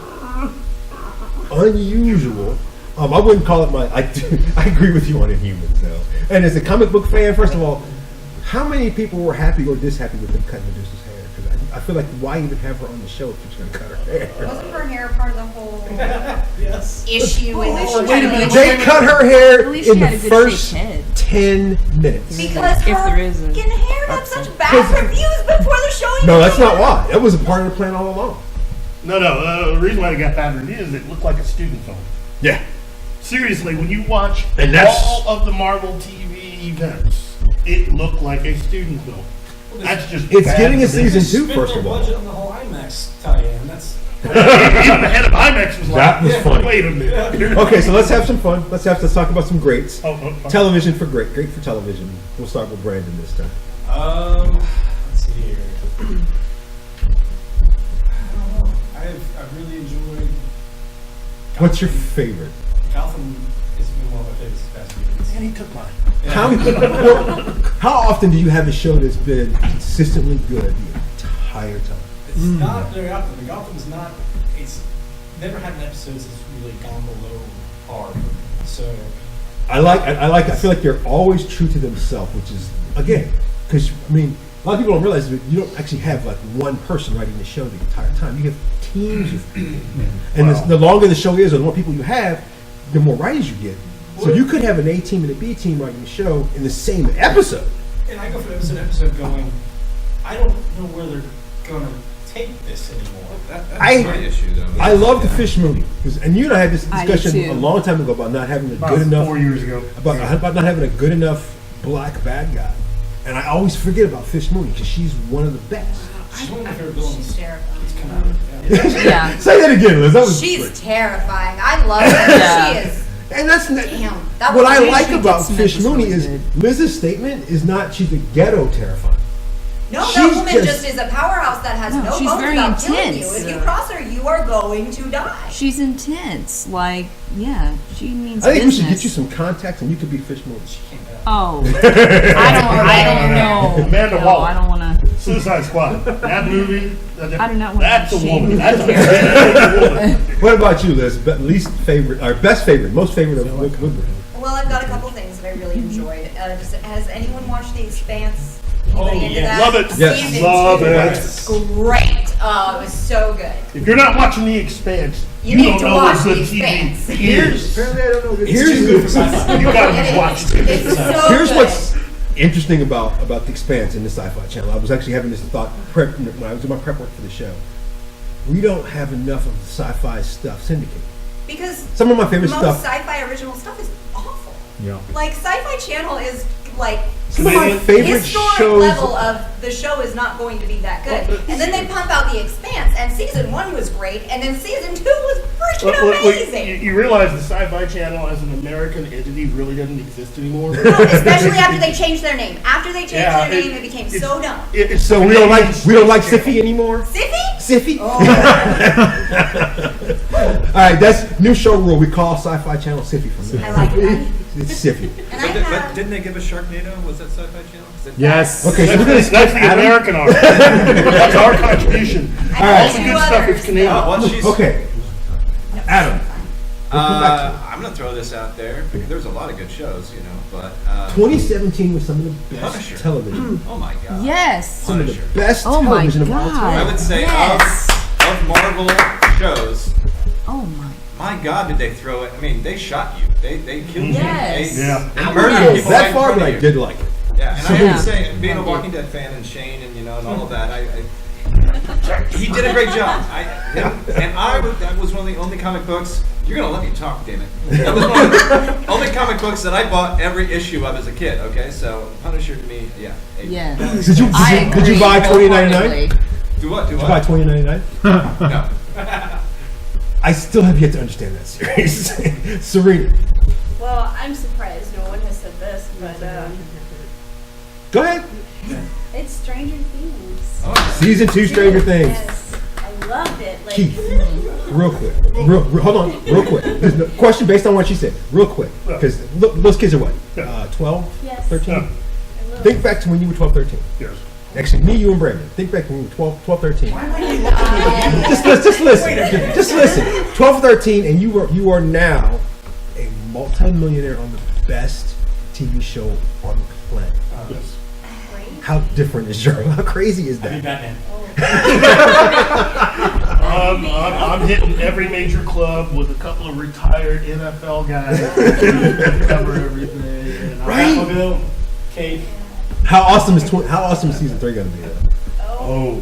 I wouldn't call it my. I agree with you on Inhumans though. And as a comic book fan, first of all, how many people were happy or dishappy with them cutting Medusa's hair? Because I feel like why even have her on the show if she's going to cut her hair? Wasn't her hair part of the whole Yes. issue? in Oh, the wait a show? minute. They cut her hair At least she in the had a good first shaped head. 10 minutes. Because If her there is a fucking hair got such bad reviews before the show. No, even that's not came why. That was a part of the plan all along. No, the reason why they got bad reviews is it looked like a student film. Yeah. Seriously, when you watch And that's- all of the Marvel TV events, it looked like a student film. That's just It's bad getting a reviews. season 2, Spent first their of all. budget on the whole IMAX tie-in. That's Even the head of IMAX was like, That was funny. Wait a minute. Okay, so let's have some fun. Let's talk about some greats. Oh, Television for great for television. We'll start with Brandon this time. let's see here. I don't know. I've really enjoyed. What's your favorite? Gotham has been one of my favorites this past few weeks. And he took mine. How often do you have a show that's been consistently good the entire time? It's not very often. Gotham's not. It's never had an episode that's really gone below par. So I feel like they're always true to themselves, which is again because I mean a lot of people don't realize that you don't actually have like one person writing the show the entire time. You have teams of people, and the longer the show is, or the more people you have, the more writers you get. So you could have an A team and a B team writing the show in the same episode. and I go from episode going. I don't know where they're gonna take this anymore. That's I- my issue though. I love the Fish Mooney, and you and I had this I do discussion too. a long time ago about not having a About good enough 4 years ago. about not having a good enough black bad guy, and I always forget about Fish Mooney because she's one of the best. She's one of my favorite villains. She's terrifying. It's come out. Yeah. Say that again, Liz. That was She's great. terrifying. I love her. Yeah. She is. And that's Damn. That what was I really like Agent about Smith Fish is Mooney really is good. Liz's statement is not she's a ghetto terrifying. No, She's that woman just- just is a powerhouse that has No, no she's bones very about killing you. intense. If you cross her, you are going to die. She's intense. Like, yeah, she means I think we business. should get you some contacts and you could be Fish Mooney. Oh, I don't know. Amanda No, Waller. I don't want to. Suicide Squad. That movie. I do not want That's to a shame woman. you. That's a woman. What about you, Liz? Least favorite, or best favorite, most favorite of what? Well, I've got a couple things that I really enjoyed. Has anyone watched The Expanse? Oh, Anybody into yeah. that? Love it. Yes. Season Love 2 it. was great. Oh, it was so good. If you're not watching The Expanse, You you need don't to know watch what good The TV Expanse. is. Apparently, I don't know. It's too good for sci-fi. You gotta It be watching is. it. It's so Here's good. what's interesting about The Expanse and the Sci-Fi Channel. I was actually having this thought when I was doing my prep work for the show. We don't have enough of the sci-fi stuff syndicated. Because Some of my favorite most stuff. sci-fi original stuff is awful. Yeah. Like Sci-Fi Channel is like Some of my favorite historic shows. level of the show is not going to be that good. And then they pump out The Expanse, and season 1 was great, and then season 2 was freaking amazing. You realize the Sci-Fi Channel as an American entity really doesn't exist anymore? No, especially after they changed their name. After they changed Yeah, their name, it became so dumb. So we don't like Siffy anymore. Siffy? Siffy. All right, that's new show rule. We call Sci-Fi Channel Siffy from now. I like that. It's Siffy. And I But have, didn't they give us Sharknado? Was that Sci-Fi Channel? Yes. Okay, so we're gonna That's skip the Adam. American art. That's our contribution. I All have the two good stuff is others. Canadian. Well, she's. Okay, Adam. I'm gonna throw this out there because there's a lot of good shows, you know, but 2017 was some of the best Punisher. television. oh my god. Yes. Some of the Punisher. best Oh my television of all God. time. I would say Yes. of Marvel shows. Oh my. My God, did they throw it? I mean, they shot you. They killed you. Yes. They, Yeah. they I murdered wouldn't go people that right far, in but front I of you. did like it. Yeah, and So I have yeah. to say, being a Walking Dead fan and Shane and and all of that, he did a great job. That was one of the only comic books. You're gonna let me talk, damn it. That was one of the only comic books that I bought every issue of as a kid. Okay, so Punisher to me, yeah. Yeah. Did you I did you agree buy $20.99? wholeheartedly. Do what? Do Did you buy what? $20.99? No. I still have yet to understand that series. Serena, Well, I'm surprised no one has said this, but go ahead. it's Stranger Things. Oh, Season 2, Stranger Things. Yes, I loved it. Like, Keith, real quick. Hold on, real quick. There's no question based on what she said. Real quick. Because those kids are what? 12? Yes. 13? I love Think back to when you were 12, 13. Yes. Actually, me, you, and Brandon. Think back when you were 12, 13. Just listen. Just listen. 12, 13, and you are now a multi-millionaire on the best TV show on the planet. How different is your? How crazy is I mean, that? Batman. I'm hitting every major club with a couple of retired NFL guys that cover everything. And Right. Batmobile, Kate. How awesome is season 3 going to be? Oh,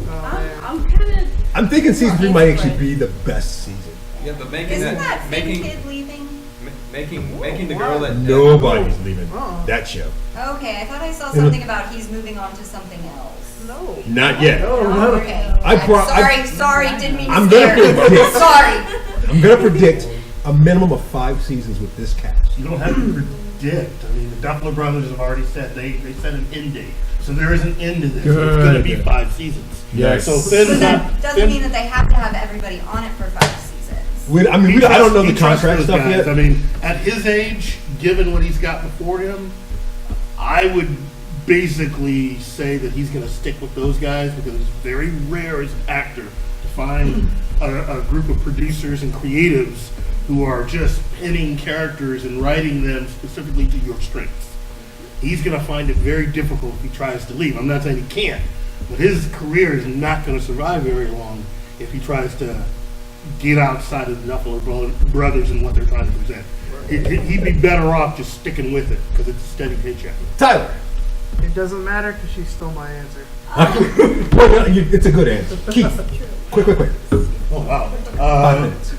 I'm kind of. I'm thinking season 3 might actually be the best season. yeah, but making Isn't that Finn making kid leaving? making the girl that Nobody's leaving that show. Okay, I thought I saw something about he's moving on to something else. Not yet. Okay. Sorry, didn't mean to I'm scare gonna you. predict. Sorry. I'm going to predict a minimum of 5 seasons with this cast. you don't have to predict. I mean, the Duffler brothers have already said they set an end date, so there is an end to this. It's going to be Good. 5 seasons. Yes. So But Finn's that not. doesn't mean that they have to have everybody on it for 5 seasons. I don't know He the trusts contract those stuff guys. yet. I mean, at his age, given what he's got before him, I would basically say that he's going to stick with those guys because it's very rare as an actor to find a group of producers and creatives who are just pinning characters and writing them specifically to your strengths. He's going to find it very difficult if he tries to leave. I'm not saying he can't, but his career is not going to survive very long if he tries to get outside of the Duffler brothers and what they're trying to present. He'd be better off just sticking with it because it's a steady paycheck. Tyler. It doesn't matter because she stole my answer. Well, it's a good answer. Keith, quick. Oh, wow. 5 minutes.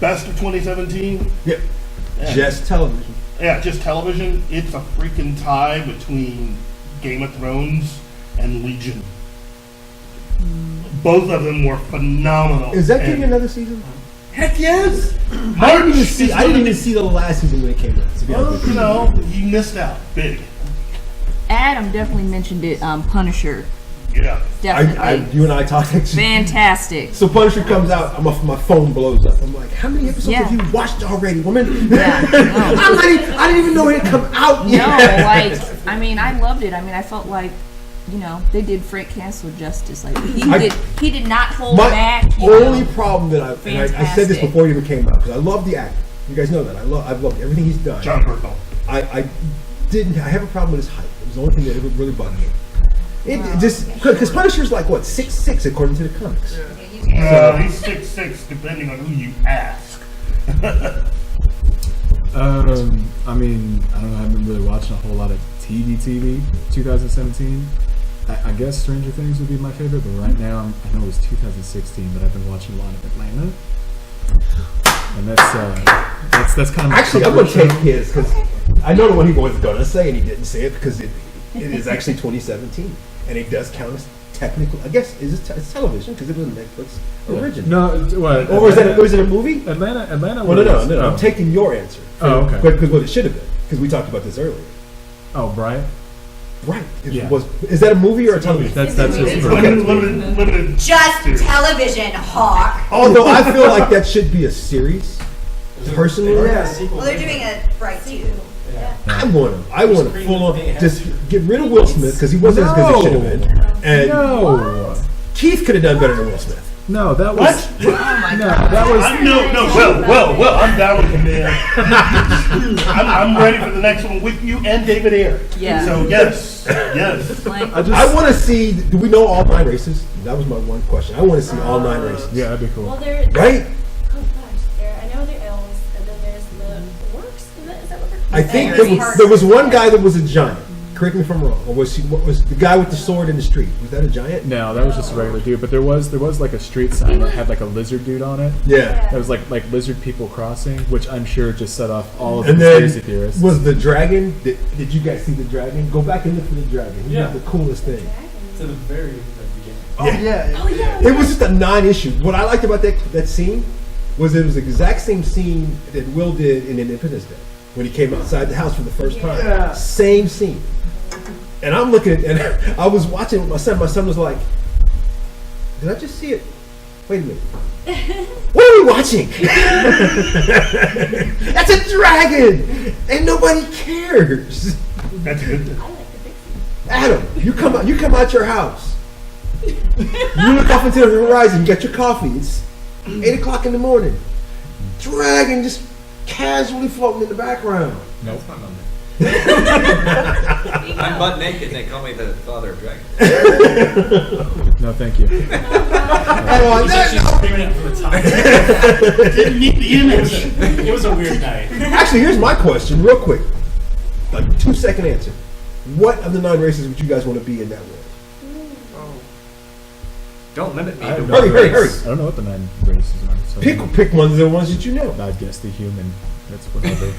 Best of 2017? Yep. Yeah. Just television. Yeah, just television. It's a freaking tie between Game of Thrones and Legion. Both of them were phenomenal. Is that And- getting another season? Heck yes! I didn't even see the last season when it came out. To be honest with you. No, you missed out big. Adam definitely mentioned it. Punisher. Yeah. Definitely. You and I talked. Fantastic. So Punisher comes out, my phone blows up. I'm like, how many episodes Yeah. have you watched already, woman? Yeah, no. I didn't even know it had come out No, yet. like, I mean, I loved it. I mean, I felt like, they did Frank Castle justice. Like, he did not hold My back. only problem that I said this Fantastic. before it even came out because I love the acting. You guys know that I've loved everything he's done. John Burko. I have a problem with his height. It was the only thing that ever really bugged me. It just because Punisher's like what 6'6" according to the comics. He's 6'6", depending on who you ask. I mean, I don't know. I've been really watching a whole lot of TV. 2017. I guess Stranger Things would be my favorite, but right now I know it was 2016, but I've been watching a lot of Atlanta, and that's kind of my actually I'm gonna take his because I know the one he was gonna say and he didn't say it because it is actually 2017 and it does count as technical. I guess it's television because it was Netflix original. No, what? Or was it a movie? Atlanta. Well, no. I'm taking your answer. Oh, okay. Because what it should have been because we talked about this earlier. Oh, Brian. Right. Is that a movie or a television? That's just limited. Just television, Hawk. Although I feel like that should be a series. Personally, Well, they're doing it right too. I want to full on just get rid of Will Smith because he wasn't as good as he should have been. And Keith could have done better than Will Smith. No, that was no. Well, I'm down with him, man. I'm ready for the next one with you and David Ayer. Yeah. So yes. I want to see. Do we know all 9 races? That was my one question. I want to see all 9 races. Yeah, that'd be cool. Well, there. Right? Oh gosh, I know the elves, and then there's the orcs. Is that what they're called? I think there was one guy that was a giant. Correct me if I'm wrong. Or was the guy with the sword in the street? Was that a giant? No, that was just a regular dude. But there was like a street sign that had like a lizard dude on it. Yeah. That was like lizard people crossing, which I'm sure just set off all of the And then conspiracy theorists. was the dragon? Did you guys see the dragon? Go back and look for the dragon. He was the coolest thing. To the very beginning. Yeah. It was just a non-issue. What I liked about that scene was it was the exact same scene that Will did in Independence Day when he came outside the house for the first time. Yeah. Same scene. And I'm looking at, and I was watching with my son. My son was like, "Did I just see it? Wait a minute. What are we watching? That's a dragon, and nobody cares." That's a good thing. Adam, you come out your house. You look off into the horizon. You got your coffee. It's 8 o'clock in the morning. Dragon just casually floating in the background. Nope. I'm butt naked and they call me the father of dragons. No, thank you. She's screaming it from the top. Didn't need the image. It was a weird night. Actually, here's my question, real quick. Like 2-second answer. What of the 9 races would you guys want to be in that world? Don't limit me. Hurry. I don't know what the 9 races are. So Pick one of the ones that you know. I'd guess the human. That's whatever.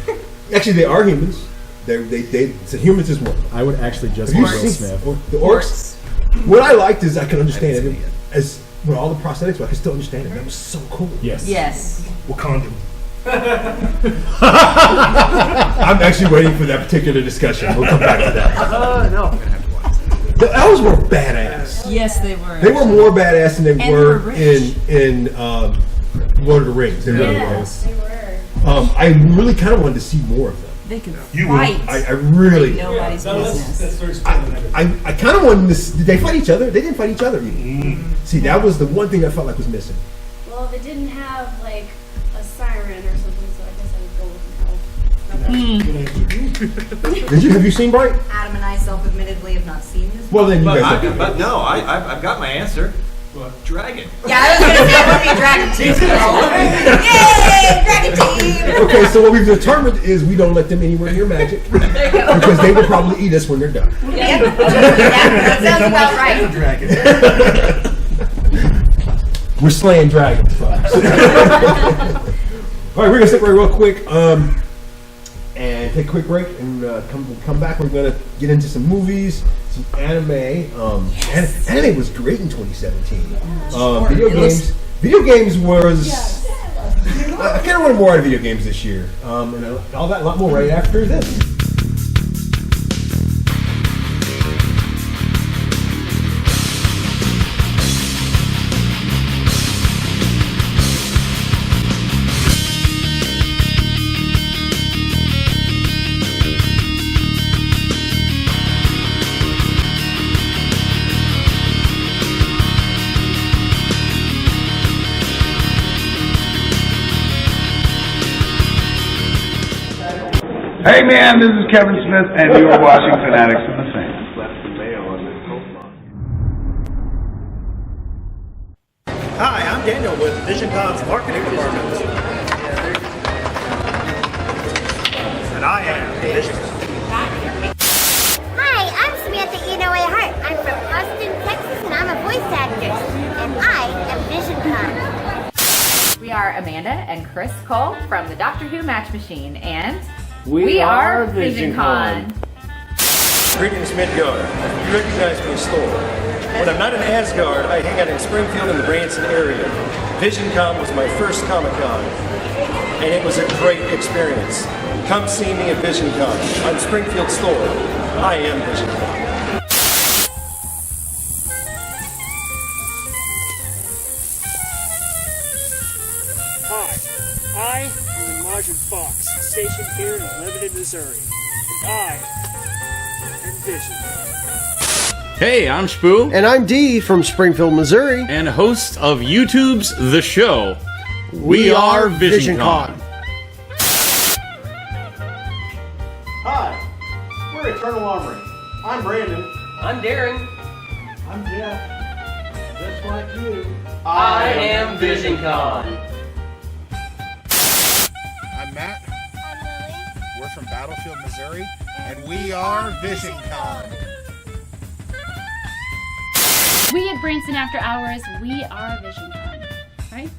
Actually, they are humans. So humans is one. I would actually just Have be you Will seen Smith. the orcs? What I liked is I could understand it as with all the prosthetics, but I could still understand it. That was so cool. Yes. Wakanda. I'm actually waiting for that particular discussion. We'll come back to that. No. The elves were badass. Yes, they were. They were more badass than they And were they were in Lord of the Rings. They really Yes, was. they were. I really kind of wanted to see more of them. They could You fight. I really. like nobody's business. That's very spoiling everything. I kind of wanted to. Did they fight each other? They didn't fight each other. See, that was the one thing I felt like was missing. Well, they didn't have like a siren or something, so I guess I would go with no. Have you seen Bright? Adam and I self-admittedly have not seen this. Well, then you guys. I've got my answer. What? Dragon. Yeah, I was gonna say it would be Dragon Team. Yay, Dragon Team! Okay, so what we've determined is we don't let them anywhere near magic because they will probably eat us when they're done. Yep. Yeah, that sounds about right. We're slaying dragons, folks. All right, we're gonna sit right real quick and take a quick break and come back. We're gonna get into some movies, some anime. Anime was great in 2017. Video games was. I kind of wanted more out of video games this year, and all that, a lot more right after this. Hey man, this is Kevin Smith, and you are watching Fanatics in the Fans. VisionCon's marketing department. And I am VisionCon. Hi, I'm Samantha Inoue Hart. I'm from Austin, Texas, and I'm a voice actor. And I am VisionCon. We are Amanda and Chris Cole from the Doctor Who Match Machine, and we are VisionCon. Greetings, Midgard. You recognize me as Thor. When I'm not in Asgard, I hang out in Springfield and the Branson area. VisionCon was my first Comic-Con, and it was a great experience. Come see me at VisionCon. I'm Springfield's Thor. I am VisionCon. Hi, I am the Marjorie Fox, stationed here in Lebanon, Missouri, and I am Vision. Hey, I'm Spoo. And I'm Dee from Springfield, Missouri. And host of YouTube's The Show. We are VisionCon. Hi, we're Eternal Armory. I'm Brandon. I'm Darren. I'm Jeff. Just like you. I am VisionCon. I'm Matt. I'm Lily. We're from Battlefield, Missouri, and we are VisionCon. We at Branson After Hours, we are VisionCon, right?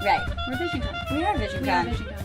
Right. We're VisionCon. We are VisionCon. We are VisionCon.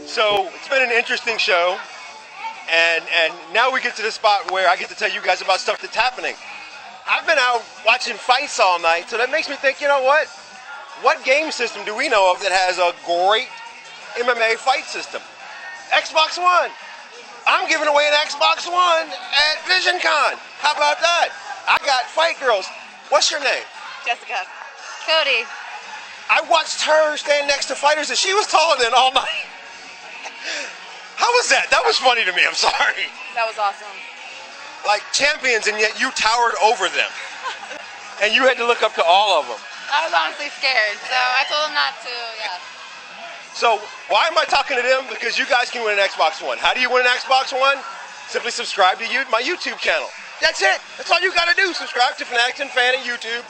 So it's been an interesting show, and now we get to the spot where I get to tell you guys about stuff that's happening. I've been out watching fights all night, so that makes me think, you know what? What game system do we know of that has a great MMA fight system? Xbox One. I'm giving away an Xbox One at VisionCon. How about that? I got Fight Girls. What's your name? Jessica. Cody. I watched her stand next to fighters that she was taller than all night. How was that? That was funny to me. I'm sorry. That was awesome. Like champions, and yet you towered over them. And you had to look up to all of them. I was honestly scared, so I told him not to, yeah. So why am I talking to them? Because you guys can win an Xbox One. How do you win an Xbox One? Simply subscribe to my YouTube channel. That's it. That's all you got to do. Subscribe to Fanatics and Fan at YouTube.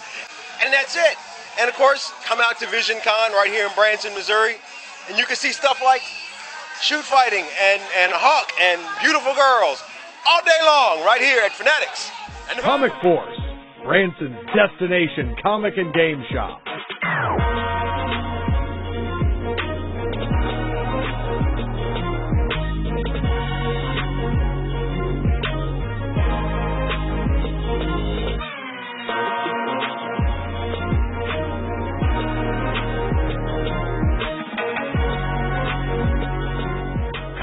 And that's it. And of course, come out to VisionCon right here in Branson, Missouri. And you can see stuff like shoot fighting and Hawk and beautiful girls all day long right here at Fanatics. And Comic Force, Branson's destination comic and game shop.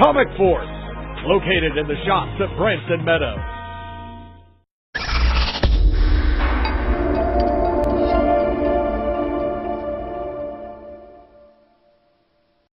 Comic Force, located in the shops at Branson Meadows.